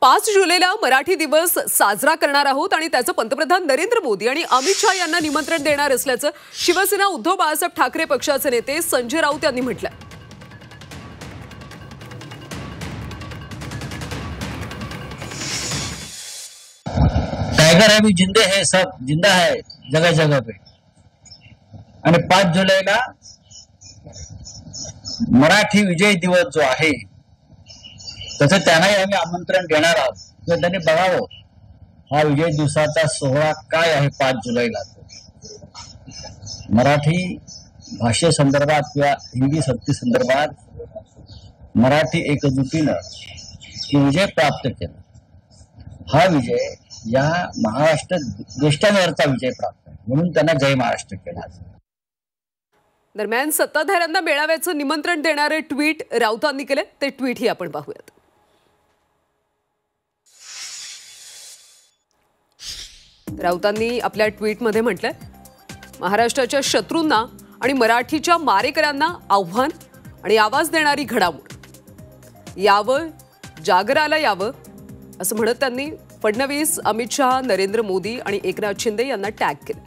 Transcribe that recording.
5 जुलैला मराठी दिवस साजरा करणार आहोत आणि त्याचं पंतप्रधान नरेंद्र मोदी आणि अमित शाह यांना निमंत्रण देणार असल्याचं शिवसेना उद्धव बाळासाहेब ठाकरे पक्षाचे नेते संजय राऊत यांनी म्हटलंय। टाइगर है भी जिंदे है, सब जिंदा है जगह जगह पे। आणि 5 जुलैला मराठी विजय दिवस जो आहे तसं त्यांनाही आम्ही आमंत्रण देणार आहोत, तर त्यांनी बघावं हा विजय दिवसाचा सोहळा काय आहे। 5 जुलैला मराठी भाषेसंदर्भात किंवा हिंदी सक्ती संदर्भात मराठी एकजुटीनं विजय प्राप्त केला। हा विजय या महाराष्ट्र देशावरचा विजय प्राप्त आहे, म्हणून त्यांना जय महाराष्ट्र केला। दरम्यान सत्ताधाऱ्यांना मेळाव्याचं निमंत्रण देणारे ट्विट राऊतांनी केले, ते ट्विट ही आपण पाहूयात। राऊतांनी आपल्या ट्विटमध्ये म्हटलंय, महाराष्ट्राच्या शत्रूंना आणि मराठीच्या मारेकऱ्यांना आव्हान आणि आवाज देणारी घडामोड यावं, जागराला यावं असं म्हणत त्यांनी फडणवीस, अमित शाह, नरेंद्र मोदी आणि एकनाथ शिंदे यांना टॅग केलं।